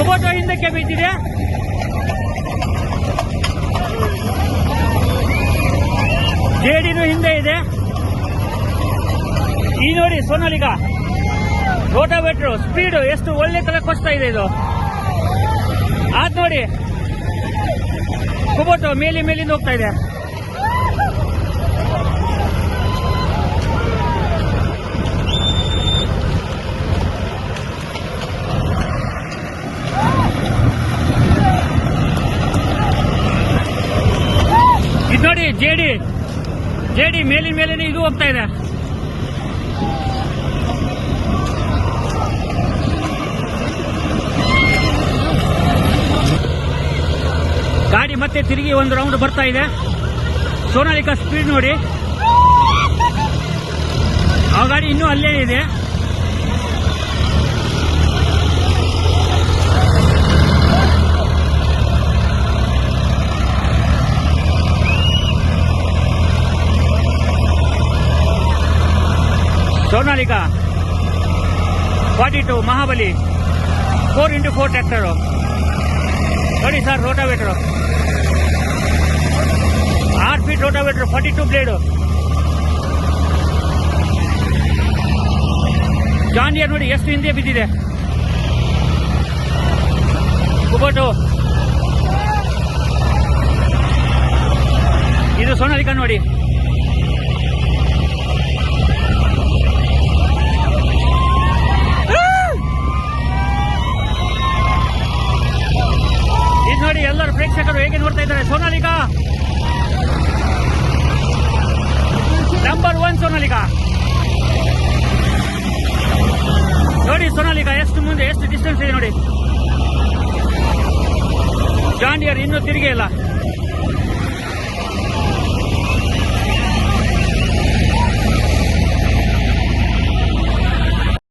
Kubota ಹಿಂದಕ್ಕೆ ಬಿದ್ದಿದೆ. ಜೆಡಿನೂ ಹಿಂದೆ ಇದೆ. ಈ ನೋಡಿ ಸೋನಾಲಿಕಾ ರೋಟಾವೇಟ್ರು ಸ್ಪೀಡು ಎಷ್ಟು ಒಳ್ಳೆ ತರ ಕೊಚ್ತಾ ಇದೆ ಇದು. ಆದ್ ನೋಡಿ ಕುಬೋಟಾ ಮೇಲಿಂದ ಹೋಗ್ತಾ ಇದೆ. ಇದು ನೋಡಿ ಜೆಡಿ ಮೇಲೇನೆ ಇದು ಹೋಗ್ತಾ ಇದೆ. ಗಾಡಿ ಮತ್ತೆ ತಿರುಗಿ ಒಂದು ರೌಂಡ್ ಬರ್ತಾ ಇದೆ. ಸೋನಾಲಿಕಾ ಸ್ಪೀಡ್ ನೋಡಿ, ಆ ಗಾಡಿ ಇನ್ನೂ ಅಲ್ಲೇ ಇದೆ. ಸೋನಾಲಿಕಾ 42 ಮಹಾಬಲಿ 4x4 ಟ್ರ್ಯಾಕ್ಟರು ನೋಡಿ sir. Rotavator 6 feet rotavator 42 blade. John Deere ನೋಡಿ ಎಷ್ಟು ಹಿಂದೆ ಬಿದ್ದಿದೆ. ಕುಬೋಟಾ ಇದು ಸೋನಾಲಿಕಾ ನೋಡಿ. ನೋಡಿ ಎಲ್ಲರೂ ಪ್ರೇಕ್ಷಕರು ಹೇಗೆ ನೋಡ್ತಾ ಇದ್ದಾರೆ. ಸೋನಾಲಿಕಾ ನಂಬರ್ 1 ಸೋನಾಲಿಕಾ ನೋಡಿ. ಸೋನಾಲಿಕಾ ಎಷ್ಟು ಮುಂದೆ ಎಷ್ಟು ಡಿಸ್ಟೆನ್ಸ್ ಇದೆ ನೋಡಿ. ಜಾನ್ ಡಿಯರ್ ಇನ್ನೂ ತಿರುಗಿ ಇಲ್ಲ.